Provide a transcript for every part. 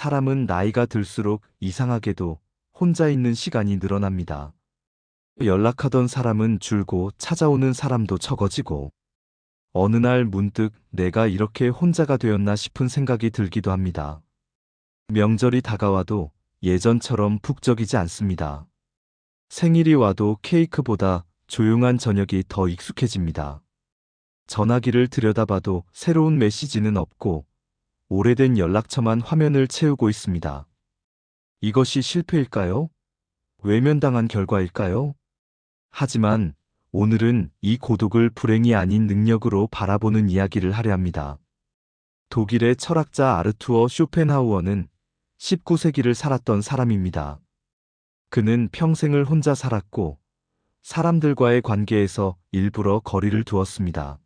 사람은 나이가 들수록 이상하게도 혼자 있는 시간이 늘어납니다. 연락하던 사람은 줄고 찾아오는 사람도 적어지고 어느 날 문득 내가 이렇게 혼자가 되었나 싶은 생각이 들기도 합니다. 명절이 다가와도 예전처럼 북적이지 않습니다. 생일이 와도 케이크보다 조용한 저녁이 더 익숙해집니다. 전화기를 들여다봐도 새로운 메시지는 없고 오래된 연락처만 화면을 채우고 있습니다. 이것이 실패일까요? 외면당한 결과일까요? 하지만 오늘은 이 고독을 불행이 아닌 능력으로 바라보는 이야기를 하려 합니다. 독일의 철학자 아르투어 쇼펜하우어는 19세기를 살았던 사람입니다. 그는 평생을 혼자 살았고 사람들과의 관계에서 일부러 거리를 두었습니다.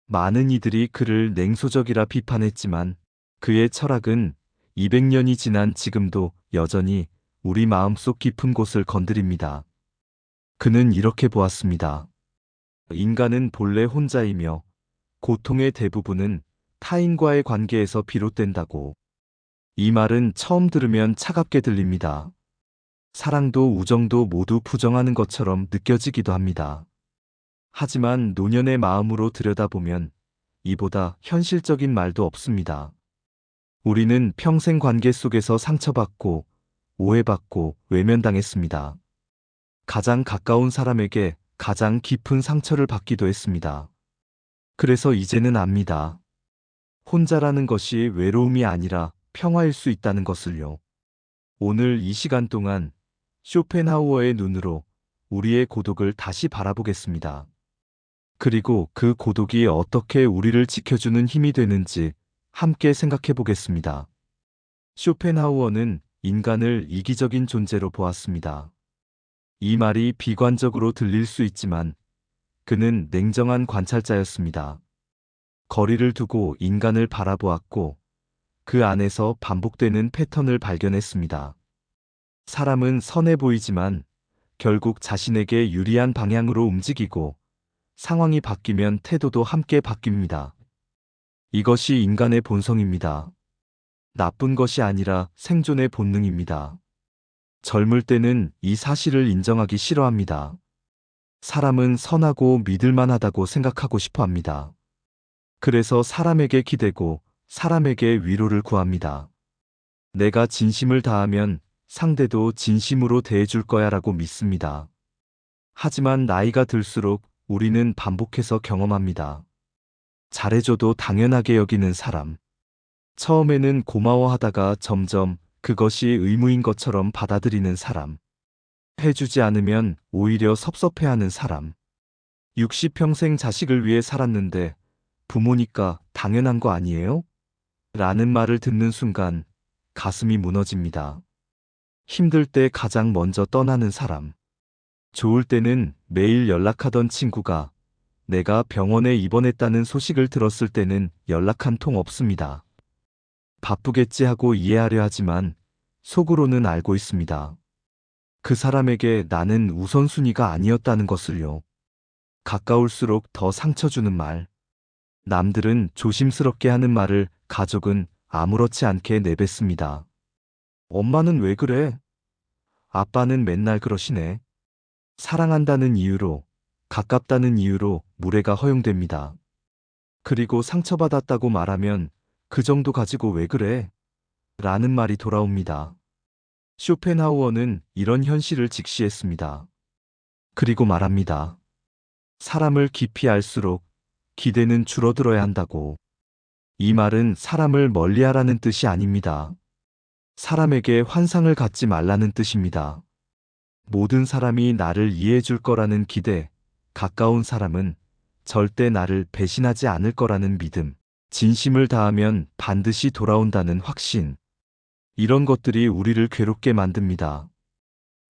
많은 이들이 그를 냉소적이라 비판했지만 그의 철학은 200년이 지난 지금도 여전히 우리 마음속 깊은 곳을 건드립니다. 그는 이렇게 보았습니다. 인간은 본래 혼자이며 고통의 대부분은 타인과의 관계에서 비롯된다고. 이 말은 처음 들으면 차갑게 들립니다. 사랑도 우정도 모두 부정하는 것처럼 느껴지기도 합니다. 하지만 노년의 마음으로 들여다보면 이보다 현실적인 말도 없습니다. 우리는 평생 관계 속에서 상처받고 오해받고 외면당했습니다. 가장 가까운 사람에게 가장 깊은 상처를 받기도 했습니다. 그래서 이제는 압니다. 혼자라는 것이 외로움이 아니라 평화일 수 있다는 것을요. 오늘 이 시간 동안 쇼펜하우어의 눈으로 우리의 고독을 다시 바라보겠습니다. 그리고 그 고독이 어떻게 우리를 지켜주는 힘이 되는지 함께 생각해 보겠습니다. 쇼펜하우어는 인간을 이기적인 존재로 보았습니다. 이 말이 비관적으로 들릴 수 있지만 그는 냉정한 관찰자였습니다. 거리를 두고 인간을 바라보았고 그 안에서 반복되는 패턴을 발견했습니다. 사람은 선해 보이지만 결국 자신에게 유리한 방향으로 움직이고 상황이 바뀌면 태도도 함께 바뀝니다. 이것이 인간의 본성입니다. 나쁜 것이 아니라 생존의 본능입니다. 젊을 때는 이 사실을 인정하기 싫어합니다. 사람은 선하고 믿을만하다고 생각하고 싶어 합니다. 그래서 사람에게 기대고 사람에게 위로를 구합니다. 내가 진심을 다하면 상대도 진심으로 대해줄 거야라고 믿습니다. 하지만 나이가 들수록 우리는 반복해서 경험합니다. 잘해줘도 당연하게 여기는 사람. 처음에는 고마워하다가 점점 그것이 의무인 것처럼 받아들이는 사람. 해주지 않으면 오히려 섭섭해하는 사람. 60평생 자식을 위해 살았는데 부모니까 당연한 거 아니에요? 라는 말을 듣는 순간 가슴이 무너집니다. 힘들 때 가장 먼저 떠나는 사람. 좋을 때는 매일 연락하던 친구가 내가 병원에 입원했다는 소식을 들었을 때는 연락 한 통 없습니다. 바쁘겠지 하고 이해하려 하지만 속으로는 알고 있습니다. 그 사람에게 나는 우선순위가 아니었다는 것을요. 가까울수록 더 상처 주는 말. 남들은 조심스럽게 하는 말을 가족은 아무렇지 않게 내뱉습니다. 엄마는 왜 그래? 아빠는 맨날 그러시네. 사랑한다는 이유로, 가깝다는 이유로 무례가 허용됩니다. 그리고 상처받았다고 말하면 그 정도 가지고 왜 그래? 라는 말이 돌아옵니다. 쇼펜하우어는 이런 현실을 직시했습니다. 그리고 말합니다. 사람을 깊이 알수록 기대는 줄어들어야 한다고. 이 말은 사람을 멀리하라는 뜻이 아닙니다. 사람에게 환상을 갖지 말라는 뜻입니다. 모든 사람이 나를 이해해 줄 거라는 기대, 가까운 사람은 절대 나를 배신하지 않을 거라는 믿음, 진심을 다하면 반드시 돌아온다는 확신. 이런 것들이 우리를 괴롭게 만듭니다.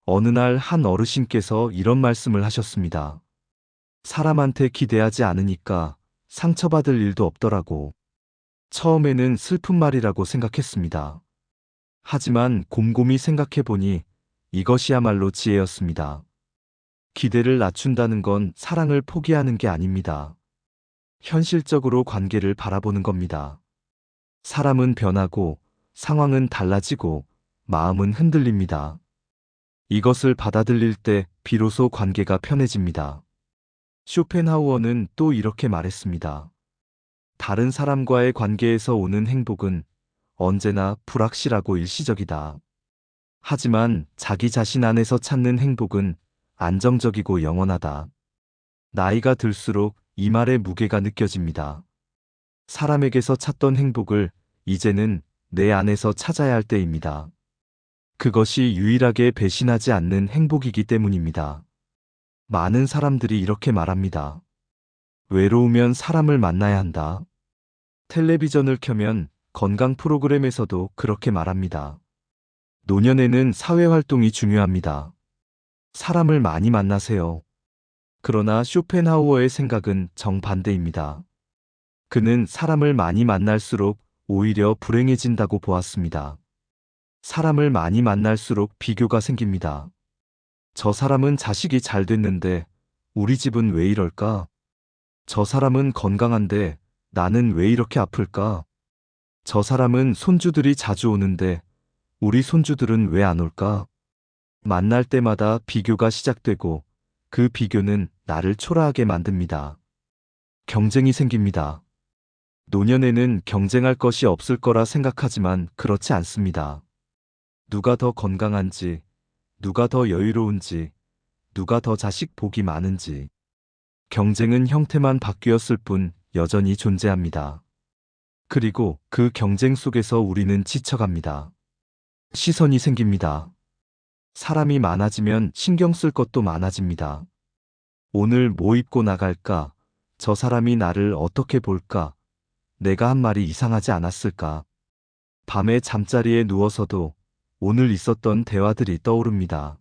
어느 날 한 어르신께서 이런 말씀을 하셨습니다. 사람한테 기대하지 않으니까 상처받을 일도 없더라고. 처음에는 슬픈 말이라고 생각했습니다. 하지만 곰곰이 생각해보니 이것이야말로 지혜였습니다. 기대를 낮춘다는 건 사랑을 포기하는 게 아닙니다. 현실적으로 관계를 바라보는 겁니다. 사람은 변하고 상황은 달라지고 마음은 흔들립니다. 이것을 받아들일 때 비로소 관계가 편해집니다. 쇼펜하우어는 또 이렇게 말했습니다. 다른 사람과의 관계에서 오는 행복은 언제나 불확실하고 일시적이다. 하지만 자기 자신 안에서 찾는 행복은 안정적이고 영원하다. 나이가 들수록 이 말의 무게가 느껴집니다. 사람에게서 찾던 행복을 이제는 내 안에서 찾아야 할 때입니다. 그것이 유일하게 배신하지 않는 행복이기 때문입니다. 많은 사람들이 이렇게 말합니다. 외로우면 사람을 만나야 한다. 텔레비전을 켜면 건강 프로그램에서도 그렇게 말합니다. 노년에는 사회활동이 중요합니다. 사람을 많이 만나세요. 그러나 쇼펜하우어의 생각은 정반대입니다. 그는 사람을 많이 만날수록 오히려 불행해진다고 보았습니다. 사람을 많이 만날수록 비교가 생깁니다. 저 사람은 자식이 잘 됐는데 우리 집은 왜 이럴까? 저 사람은 건강한데 나는 왜 이렇게 아플까? 저 사람은 손주들이 자주 오는데 우리 손주들은 왜 안 올까? 만날 때마다 비교가 시작되고 그 비교는 나를 초라하게 만듭니다. 경쟁이 생깁니다. 노년에는 경쟁할 것이 없을 거라 생각하지만 그렇지 않습니다. 누가 더 건강한지, 누가 더 여유로운지, 누가 더 자식 복이 많은지. 경쟁은 형태만 바뀌었을 뿐 여전히 존재합니다. 그리고 그 경쟁 속에서 우리는 지쳐갑니다. 시선이 생깁니다. 사람이 많아지면 신경 쓸 것도 많아집니다. 오늘 뭐 입고 나갈까? 저 사람이 나를 어떻게 볼까? 내가 한 말이 이상하지 않았을까? 밤에 잠자리에 누워서도 오늘 있었던 대화들이 떠오릅니다.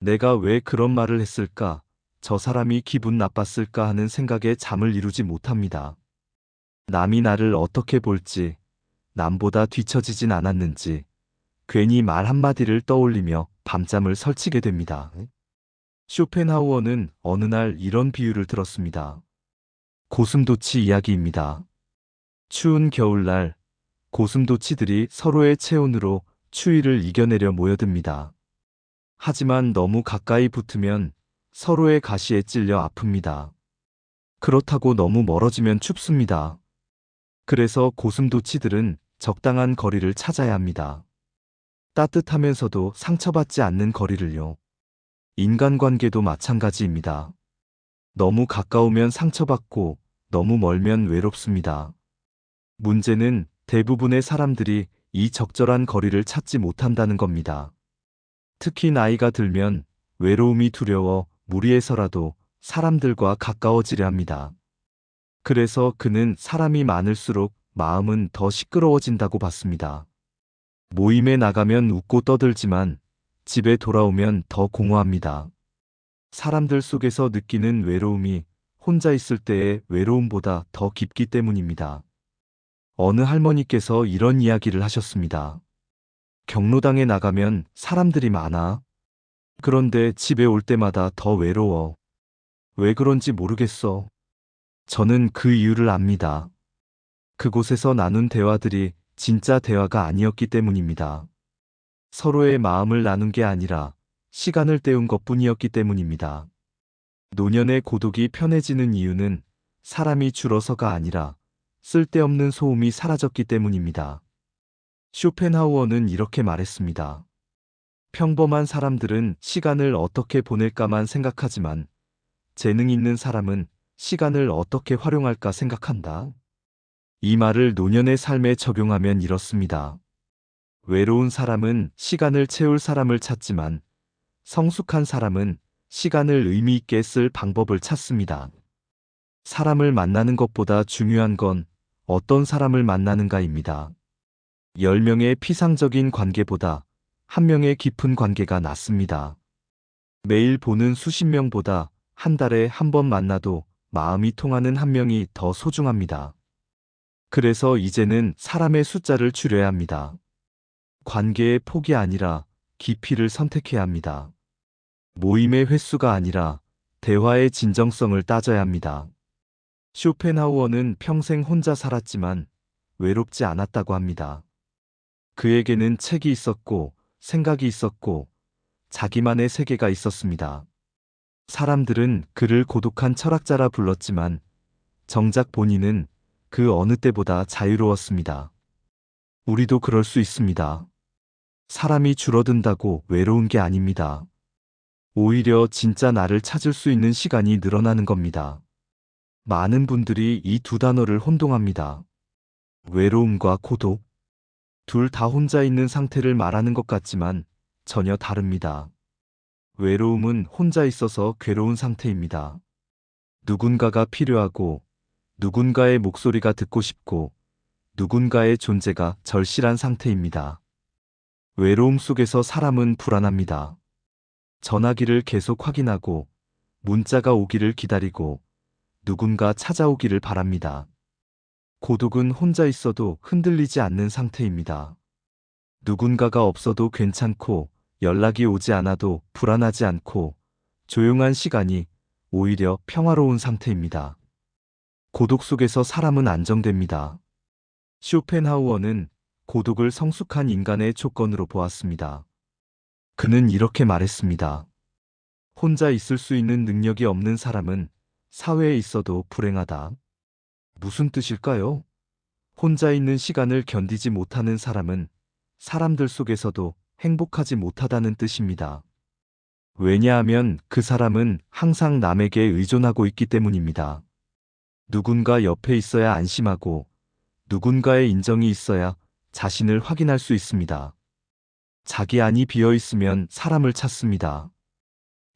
내가 왜 그런 말을 했을까? 저 사람이 기분 나빴을까 하는 생각에 잠을 이루지 못합니다. 남이 나를 어떻게 볼지, 남보다 뒤처지진 않았는지, 괜히 말 한마디를 떠올리며 밤잠을 설치게 됩니다. 쇼펜하우어는 어느 날 이런 비유를 들었습니다. 고슴도치 이야기입니다. 추운 겨울날, 고슴도치들이 서로의 체온으로 추위를 이겨내려 모여듭니다. 하지만 너무 가까이 붙으면 서로의 가시에 찔려 아픕니다. 그렇다고 너무 멀어지면 춥습니다. 그래서 고슴도치들은 적당한 거리를 찾아야 합니다. 따뜻하면서도 상처받지 않는 거리를요. 인간관계도 마찬가지입니다. 너무 가까우면 상처받고 너무 멀면 외롭습니다. 문제는 대부분의 사람들이 이 적절한 거리를 찾지 못한다는 겁니다. 특히 나이가 들면 외로움이 두려워 무리해서라도 사람들과 가까워지려 합니다. 그래서 그는 사람이 많을수록 마음은 더 시끄러워진다고 봤습니다. 모임에 나가면 웃고 떠들지만 집에 돌아오면 더 공허합니다. 사람들 속에서 느끼는 외로움이 혼자 있을 때의 외로움보다 더 깊기 때문입니다. 어느 할머니께서 이런 이야기를 하셨습니다. 경로당에 나가면 사람들이 많아. 그런데 집에 올 때마다 더 외로워. 왜 그런지 모르겠어. 저는 그 이유를 압니다. 그곳에서 나눈 대화들이 진짜 대화가 아니었기 때문입니다. 서로의 마음을 나눈 게 아니라 시간을 때운 것뿐이었기 때문입니다. 노년의 고독이 편해지는 이유는 사람이 줄어서가 아니라 쓸데없는 소음이 사라졌기 때문입니다. 쇼펜하우어는 이렇게 말했습니다. 평범한 사람들은 시간을 어떻게 보낼까만 생각하지만 재능 있는 사람은 시간을 어떻게 활용할까 생각한다. 이 말을 노년의 삶에 적용하면 이렇습니다. 외로운 사람은 시간을 채울 사람을 찾지만 성숙한 사람은 시간을 의미 있게 쓸 방법을 찾습니다. 사람을 만나는 것보다 중요한 건 어떤 사람을 만나는가입니다. 10명의 피상적인 관계보다 1명의 깊은 관계가 낫습니다. 매일 보는 수십 명보다 한 달에 한 번 만나도 마음이 통하는 1명이 더 소중합니다. 그래서 이제는 사람의 숫자를 줄여야 합니다. 관계의 폭이 아니라 깊이를 선택해야 합니다. 모임의 횟수가 아니라 대화의 진정성을 따져야 합니다. 쇼펜하우어는 평생 혼자 살았지만 외롭지 않았다고 합니다. 그에게는 책이 있었고, 생각이 있었고, 자기만의 세계가 있었습니다. 사람들은 그를 고독한 철학자라 불렀지만, 정작 본인은 그 어느 때보다 자유로웠습니다. 우리도 그럴 수 있습니다. 사람이 줄어든다고 외로운 게 아닙니다. 오히려 진짜 나를 찾을 수 있는 시간이 늘어나는 겁니다. 많은 분들이 이 두 단어를 혼동합니다. 외로움과 고독. 둘 다 혼자 있는 상태를 말하는 것 같지만 전혀 다릅니다. 외로움은 혼자 있어서 괴로운 상태입니다. 누군가가 필요하고, 누군가의 목소리가 듣고 싶고, 누군가의 존재가 절실한 상태입니다. 외로움 속에서 사람은 불안합니다. 전화기를 계속 확인하고, 문자가 오기를 기다리고, 누군가 찾아오기를 바랍니다. 고독은 혼자 있어도 흔들리지 않는 상태입니다. 누군가가 없어도 괜찮고, 연락이 오지 않아도 불안하지 않고, 조용한 시간이 오히려 평화로운 상태입니다. 고독 속에서 사람은 안정됩니다. 쇼펜하우어는 고독을 성숙한 인간의 조건으로 보았습니다. 그는 이렇게 말했습니다. 혼자 있을 수 있는 능력이 없는 사람은 사회에 있어도 불행하다. 무슨 뜻일까요? 혼자 있는 시간을 견디지 못하는 사람은 사람들 속에서도 행복하지 못하다는 뜻입니다. 왜냐하면 그 사람은 항상 남에게 의존하고 있기 때문입니다. 누군가 옆에 있어야 안심하고 누군가의 인정이 있어야 자신을 확인할 수 있습니다. 자기 안이 비어 있으면 사람을 찾습니다.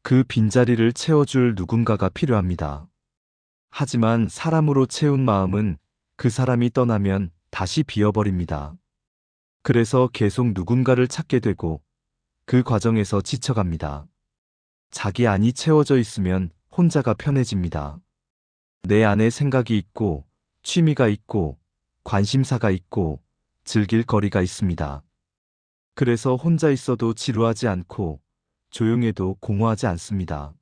그 빈자리를 채워줄 누군가가 필요합니다. 하지만 사람으로 채운 마음은 그 사람이 떠나면 다시 비어버립니다. 그래서 계속 누군가를 찾게 되고 그 과정에서 지쳐갑니다. 자기 안이 채워져 있으면 혼자가 편해집니다. 내 안에 생각이 있고, 취미가 있고, 관심사가 있고, 즐길 거리가 있습니다. 그래서 혼자 있어도 지루하지 않고, 조용해도 공허하지 않습니다.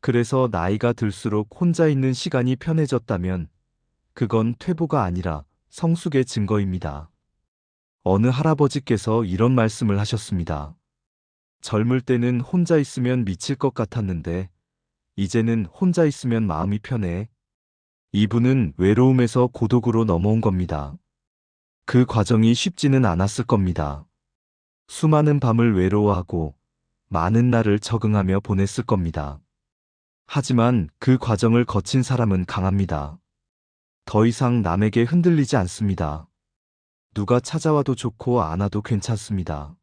그래서 나이가 들수록 혼자 있는 시간이 편해졌다면, 그건 퇴보가 아니라 성숙의 증거입니다. 어느 할아버지께서 이런 말씀을 하셨습니다. 젊을 때는 혼자 있으면 미칠 것 같았는데, 이제는 혼자 있으면 마음이 편해. 이분은 외로움에서 고독으로 넘어온 겁니다. 그 과정이 쉽지는 않았을 겁니다. 수많은 밤을 외로워하고 많은 날을 적응하며 보냈을 겁니다. 하지만 그 과정을 거친 사람은 강합니다. 더 이상 남에게 흔들리지 않습니다. 누가 찾아와도 좋고 안 와도 괜찮습니다.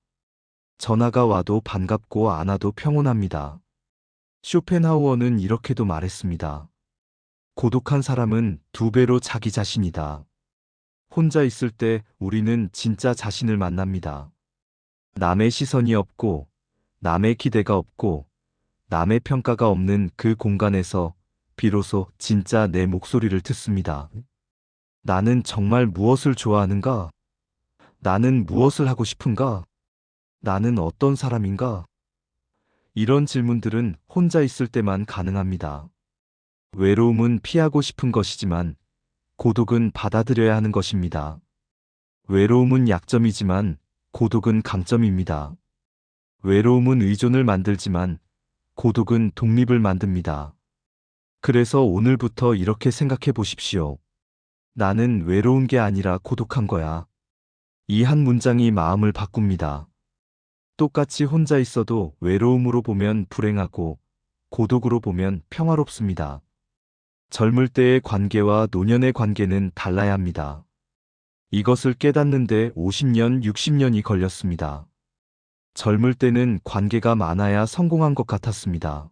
전화가 와도 반갑고 안 와도 평온합니다. 쇼펜하우어는 이렇게도 말했습니다. 고독한 사람은 두 배로 자기 자신이다. 혼자 있을 때 우리는 진짜 자신을 만납니다. 남의 시선이 없고, 남의 기대가 없고, 남의 평가가 없는 그 공간에서 비로소 진짜 내 목소리를 듣습니다. 나는 정말 무엇을 좋아하는가? 나는 무엇을 하고 싶은가? 나는 어떤 사람인가? 이런 질문들은 혼자 있을 때만 가능합니다. 외로움은 피하고 싶은 것이지만 고독은 받아들여야 하는 것입니다. 외로움은 약점이지만 고독은 강점입니다. 외로움은 의존을 만들지만 고독은 독립을 만듭니다. 그래서 오늘부터 이렇게 생각해 보십시오. 나는 외로운 게 아니라 고독한 거야. 이 한 문장이 마음을 바꿉니다. 똑같이 혼자 있어도 외로움으로 보면 불행하고 고독으로 보면 평화롭습니다. 젊을 때의 관계와 노년의 관계는 달라야 합니다. 이것을 깨닫는데 50년, 60년이 걸렸습니다. 젊을 때는 관계가 많아야 성공한 것 같았습니다.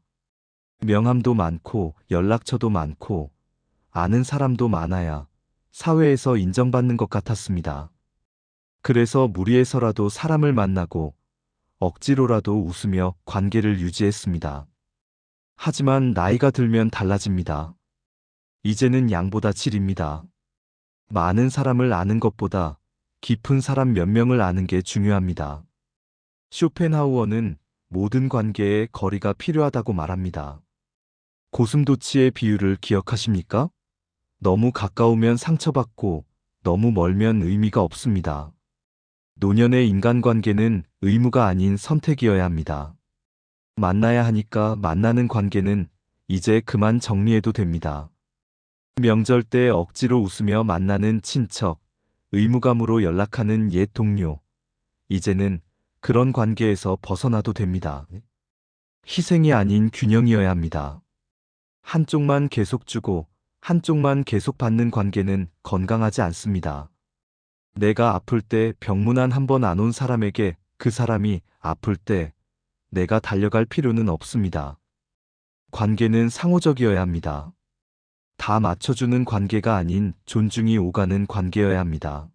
명함도 많고 연락처도 많고 아는 사람도 많아야 사회에서 인정받는 것 같았습니다. 그래서 무리해서라도 사람을 만나고 억지로라도 웃으며 관계를 유지했습니다. 하지만 나이가 들면 달라집니다. 이제는 양보다 질입니다. 많은 사람을 아는 것보다 깊은 사람 몇 명을 아는 게 중요합니다. 쇼펜하우어는 모든 관계에 거리가 필요하다고 말합니다. 고슴도치의 비유를 기억하십니까? 너무 가까우면 상처받고 너무 멀면 의미가 없습니다. 노년의 인간관계는 의무가 아닌 선택이어야 합니다. 만나야 하니까 만나는 관계는 이제 그만 정리해도 됩니다. 명절 때 억지로 웃으며 만나는 친척, 의무감으로 연락하는 옛 동료, 이제는 그런 관계에서 벗어나도 됩니다. 희생이 아닌 균형이어야 합니다. 한쪽만 계속 주고 한쪽만 계속 받는 관계는 건강하지 않습니다. 내가 아플 때 병문안 한 번 안 온 사람에게 그 사람이 아플 때 내가 달려갈 필요는 없습니다. 관계는 상호적이어야 합니다. 다 맞춰주는 관계가 아닌 존중이 오가는 관계여야 합니다.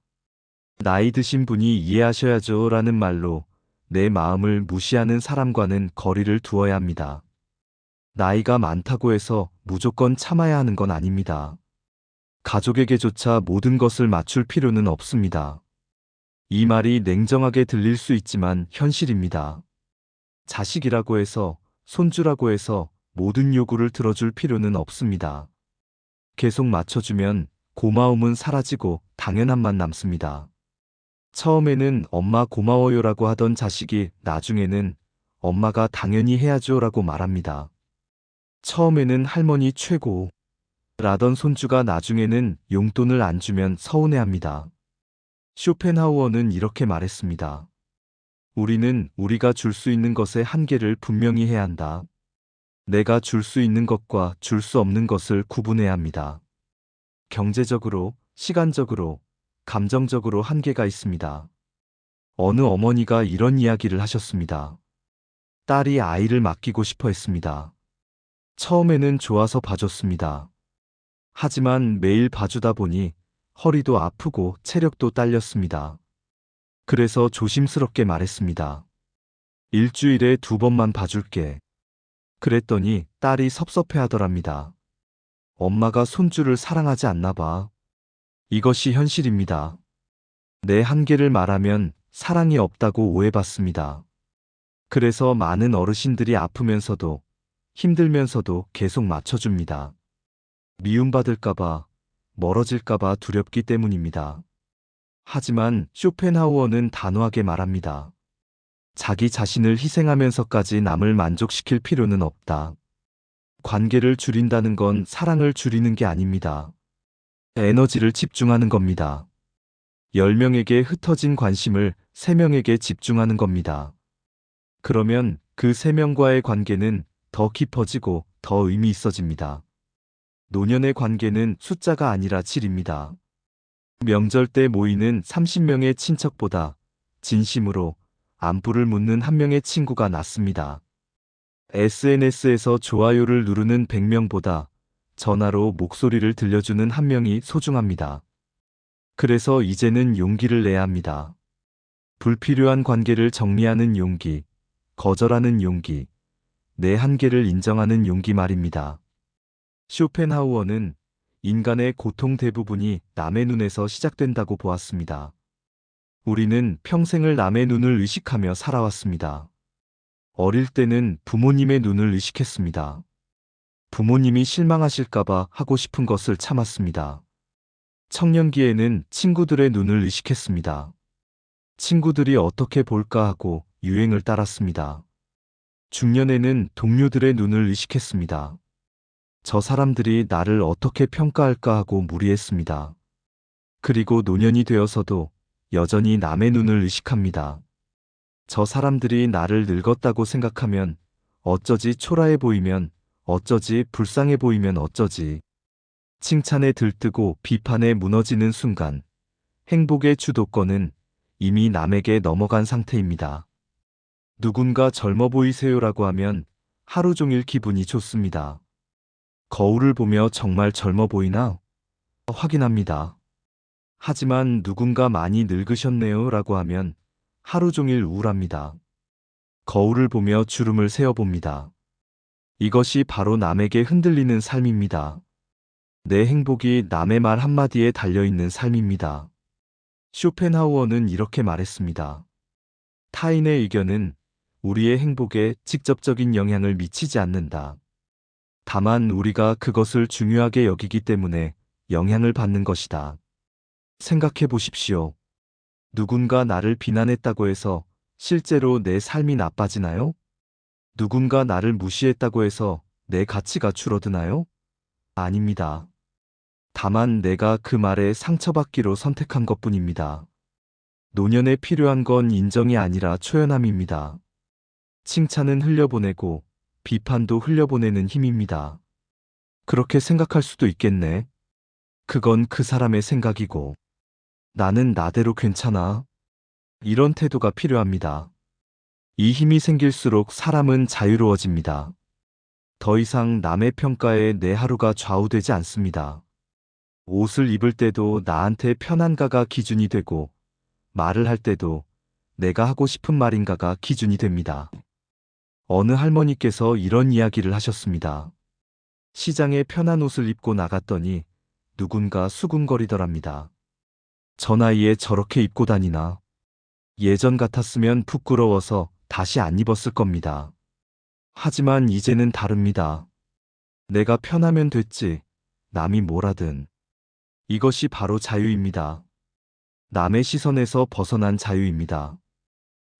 나이 드신 분이 이해하셔야죠 라는 말로 내 마음을 무시하는 사람과는 거리를 두어야 합니다. 나이가 많다고 해서 무조건 참아야 하는 건 아닙니다. 가족에게조차 모든 것을 맞출 필요는 없습니다. 이 말이 냉정하게 들릴 수 있지만 현실입니다. 자식이라고 해서, 손주라고 해서 모든 요구를 들어줄 필요는 없습니다. 계속 맞춰주면 고마움은 사라지고 당연함만 남습니다. 처음에는 엄마 고마워요라고 하던 자식이 나중에는 엄마가 당연히 해야죠라고 말합니다. 처음에는 할머니 최고 라던 손주가 나중에는 용돈을 안 주면 서운해합니다. 쇼펜하우어는 이렇게 말했습니다. 우리는 우리가 줄 수 있는 것의 한계를 분명히 해야 한다. 내가 줄 수 있는 것과 줄 수 없는 것을 구분해야 합니다. 경제적으로, 시간적으로, 감정적으로 한계가 있습니다. 어느 어머니가 이런 이야기를 하셨습니다. 딸이 아이를 맡기고 싶어 했습니다. 처음에는 좋아서 봐줬습니다. 하지만 매일 봐주다 보니 허리도 아프고 체력도 딸렸습니다. 그래서 조심스럽게 말했습니다. 일주일에 2번만 봐줄게. 그랬더니 딸이 섭섭해 하더랍니다. 엄마가 손주를 사랑하지 않나 봐. 이것이 현실입니다. 내 한계를 말하면 사랑이 없다고 오해받습니다. 그래서 많은 어르신들이 아프면서도 힘들면서도 계속 맞춰줍니다. 미움받을까봐, 멀어질까봐 두렵기 때문입니다. 하지만 쇼펜하우어는 단호하게 말합니다. 자기 자신을 희생하면서까지 남을 만족시킬 필요는 없다. 관계를 줄인다는 건 사랑을 줄이는 게 아닙니다. 에너지를 집중하는 겁니다. 10명에게 흩어진 관심을 3명에게 집중하는 겁니다. 그러면 그 3명과의 관계는 더 깊어지고 더 의미 있어집니다. 노년의 관계는 숫자가 아니라 질입니다. 명절 때 모이는 30명의 친척보다 진심으로 안부를 묻는 1명의 친구가 낫습니다. SNS에서 좋아요를 누르는 100명보다 전화로 목소리를 들려주는 1명이 소중합니다. 그래서 이제는 용기를 내야 합니다. 불필요한 관계를 정리하는 용기, 거절하는 용기, 내 한계를 인정하는 용기 말입니다. 쇼펜하우어는 인간의 고통 대부분이 남의 눈에서 시작된다고 보았습니다. 우리는 평생을 남의 눈을 의식하며 살아왔습니다. 어릴 때는 부모님의 눈을 의식했습니다. 부모님이 실망하실까봐 하고 싶은 것을 참았습니다. 청년기에는 친구들의 눈을 의식했습니다. 친구들이 어떻게 볼까 하고 유행을 따랐습니다. 중년에는 동료들의 눈을 의식했습니다. 저 사람들이 나를 어떻게 평가할까 하고 무리했습니다. 그리고 노년이 되어서도 여전히 남의 눈을 의식합니다. 저 사람들이 나를 늙었다고 생각하면 어쩌지 초라해 보이면 어쩌지 불쌍해 보이면 어쩌지. 칭찬에 들뜨고 비판에 무너지는 순간 행복의 주도권은 이미 남에게 넘어간 상태입니다. 누군가 젊어 보이세요라고 하면 하루 종일 기분이 좋습니다. 거울을 보며 정말 젊어 보이나? 확인합니다. 하지만 누군가 많이 늙으셨네요 라고 하면 하루 종일 우울합니다. 거울을 보며 주름을 세어봅니다. 이것이 바로 남에게 흔들리는 삶입니다. 내 행복이 남의 말 한마디에 달려있는 삶입니다. 쇼펜하우어는 이렇게 말했습니다. 타인의 의견은 우리의 행복에 직접적인 영향을 미치지 않는다. 다만 우리가 그것을 중요하게 여기기 때문에 영향을 받는 것이다. 생각해 보십시오. 누군가 나를 비난했다고 해서 실제로 내 삶이 나빠지나요? 누군가 나를 무시했다고 해서 내 가치가 줄어드나요? 아닙니다. 다만 내가 그 말에 상처받기로 선택한 것뿐입니다. 노년에 필요한 건 인정이 아니라 초연함입니다. 칭찬은 흘려보내고 비판도 흘려보내는 힘입니다. 그렇게 생각할 수도 있겠네. 그건 그 사람의 생각이고 나는 나대로 괜찮아. 이런 태도가 필요합니다. 이 힘이 생길수록 사람은 자유로워집니다. 더 이상 남의 평가에 내 하루가 좌우되지 않습니다. 옷을 입을 때도 나한테 편한가가 기준이 되고 말을 할 때도 내가 하고 싶은 말인가가 기준이 됩니다. 어느 할머니께서 이런 이야기를 하셨습니다. 시장에 편한 옷을 입고 나갔더니 누군가 수군거리더랍니다. 저 나이에 저렇게 입고 다니나. 예전 같았으면 부끄러워서 다시 안 입었을 겁니다. 하지만 이제는 다릅니다. 내가 편하면 됐지. 남이 뭐라든. 이것이 바로 자유입니다. 남의 시선에서 벗어난 자유입니다.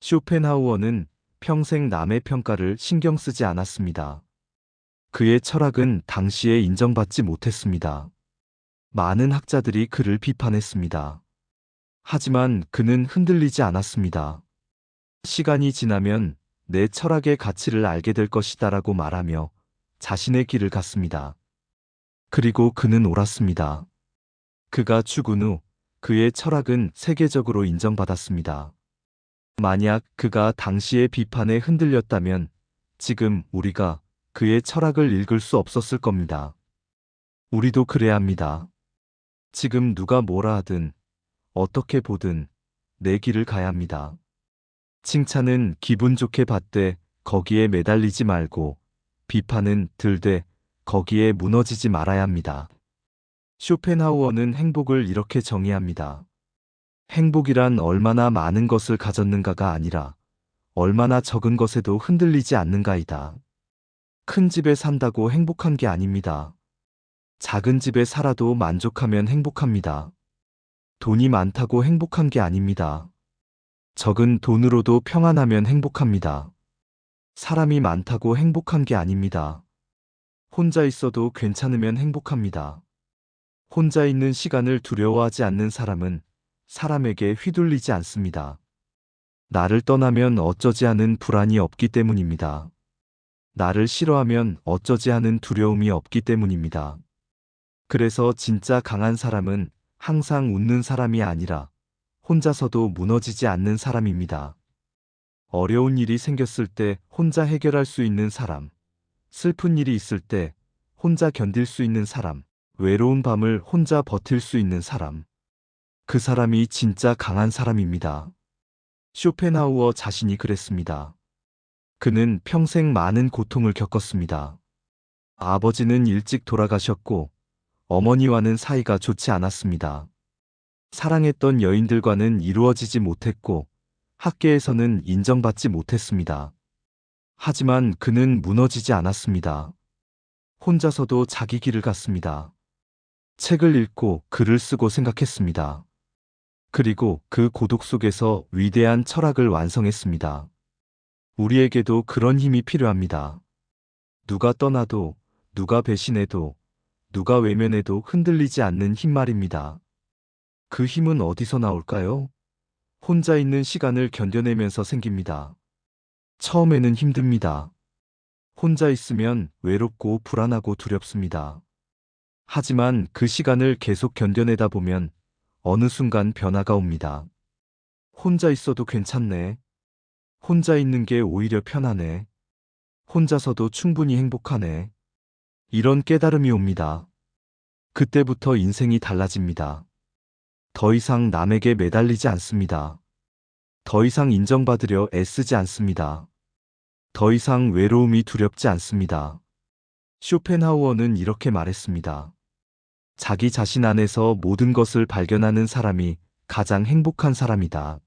쇼펜하우어는 평생 남의 평가를 신경 쓰지 않았습니다. 그의 철학은 당시에 인정받지 못했습니다. 많은 학자들이 그를 비판했습니다. 하지만 그는 흔들리지 않았습니다. 시간이 지나면 내 철학의 가치를 알게 될 것이다라고 말하며 자신의 길을 갔습니다. 그리고 그는 옳았습니다. 그가 죽은 후 그의 철학은 세계적으로 인정받았습니다. 만약 그가 당시의 비판에 흔들렸다면 지금 우리가 그의 철학을 읽을 수 없었을 겁니다. 우리도 그래야 합니다. 지금 누가 뭐라 하든 어떻게 보든 내 길을 가야 합니다. 칭찬은 기분 좋게 받되 거기에 매달리지 말고 비판은 들되 거기에 무너지지 말아야 합니다. 쇼펜하우어는 행복을 이렇게 정의합니다. 행복이란 얼마나 많은 것을 가졌는가가 아니라 얼마나 적은 것에도 흔들리지 않는가이다. 큰 집에 산다고 행복한 게 아닙니다. 작은 집에 살아도 만족하면 행복합니다. 돈이 많다고 행복한 게 아닙니다. 적은 돈으로도 평안하면 행복합니다. 사람이 많다고 행복한 게 아닙니다. 혼자 있어도 괜찮으면 행복합니다. 혼자 있는 시간을 두려워하지 않는 사람은 사람에게 휘둘리지 않습니다. 나를 떠나면 어쩌지 하는 불안이 없기 때문입니다. 나를 싫어하면 어쩌지 하는 두려움이 없기 때문입니다. 그래서 진짜 강한 사람은 항상 웃는 사람이 아니라 혼자서도 무너지지 않는 사람입니다. 어려운 일이 생겼을 때 혼자 해결할 수 있는 사람, 슬픈 일이 있을 때 혼자 견딜 수 있는 사람, 외로운 밤을 혼자 버틸 수 있는 사람. 그 사람이 진짜 강한 사람입니다. 쇼펜하우어 자신이 그랬습니다. 그는 평생 많은 고통을 겪었습니다. 아버지는 일찍 돌아가셨고 어머니와는 사이가 좋지 않았습니다. 사랑했던 여인들과는 이루어지지 못했고 학계에서는 인정받지 못했습니다. 하지만 그는 무너지지 않았습니다. 혼자서도 자기 길을 갔습니다. 책을 읽고 글을 쓰고 생각했습니다. 그리고 그 고독 속에서 위대한 철학을 완성했습니다. 우리에게도 그런 힘이 필요합니다. 누가 떠나도, 누가 배신해도, 누가 외면해도 흔들리지 않는 힘 말입니다. 그 힘은 어디서 나올까요? 혼자 있는 시간을 견뎌내면서 생깁니다. 처음에는 힘듭니다. 혼자 있으면 외롭고 불안하고 두렵습니다. 하지만 그 시간을 계속 견뎌내다 보면 어느 순간 변화가 옵니다. 혼자 있어도 괜찮네. 혼자 있는 게 오히려 편하네. 혼자서도 충분히 행복하네. 이런 깨달음이 옵니다. 그때부터 인생이 달라집니다. 더 이상 남에게 매달리지 않습니다. 더 이상 인정받으려 애쓰지 않습니다. 더 이상 외로움이 두렵지 않습니다. 쇼펜하우어는 이렇게 말했습니다. 자기 자신 안에서 모든 것을 발견하는 사람이 가장 행복한 사람이다.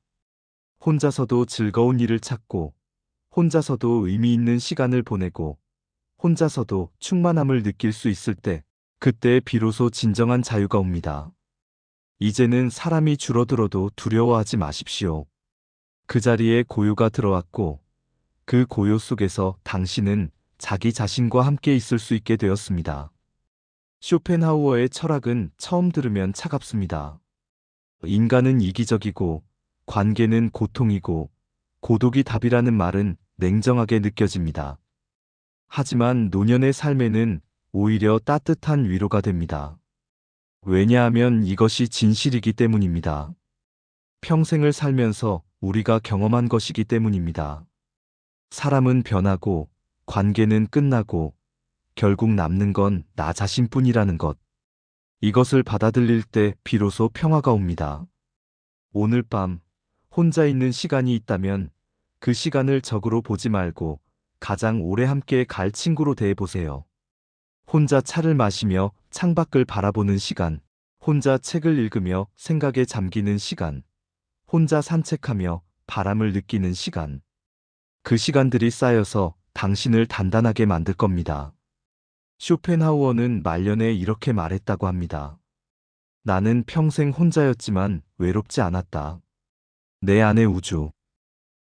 혼자서도 즐거운 일을 찾고, 혼자서도 의미 있는 시간을 보내고, 혼자서도 충만함을 느낄 수 있을 때, 그때 비로소 진정한 자유가 옵니다. 이제는 사람이 줄어들어도 두려워하지 마십시오. 그 자리에 고요가 들어왔고 그 고요 속에서 당신은 자기 자신과 함께 있을 수 있게 되었습니다. 쇼펜하우어의 철학은 처음 들으면 차갑습니다. 인간은 이기적이고 관계는 고통이고 고독이 답이라는 말은 냉정하게 느껴집니다. 하지만 노년의 삶에는 오히려 따뜻한 위로가 됩니다. 왜냐하면 이것이 진실이기 때문입니다. 평생을 살면서 우리가 경험한 것이기 때문입니다. 사람은 변하고 관계는 끝나고 결국 남는 건 나 자신뿐이라는 것. 이것을 받아들일 때 비로소 평화가 옵니다. 오늘 밤 혼자 있는 시간이 있다면 그 시간을 적으로 보지 말고 가장 오래 함께 갈 친구로 대해보세요. 혼자 차를 마시며 창밖을 바라보는 시간, 혼자 책을 읽으며 생각에 잠기는 시간, 혼자 산책하며 바람을 느끼는 시간. 그 시간들이 쌓여서 당신을 단단하게 만들 겁니다. 쇼펜하우어는 말년에 이렇게 말했다고 합니다. 나는 평생 혼자였지만 외롭지 않았다. 내 안의 우주,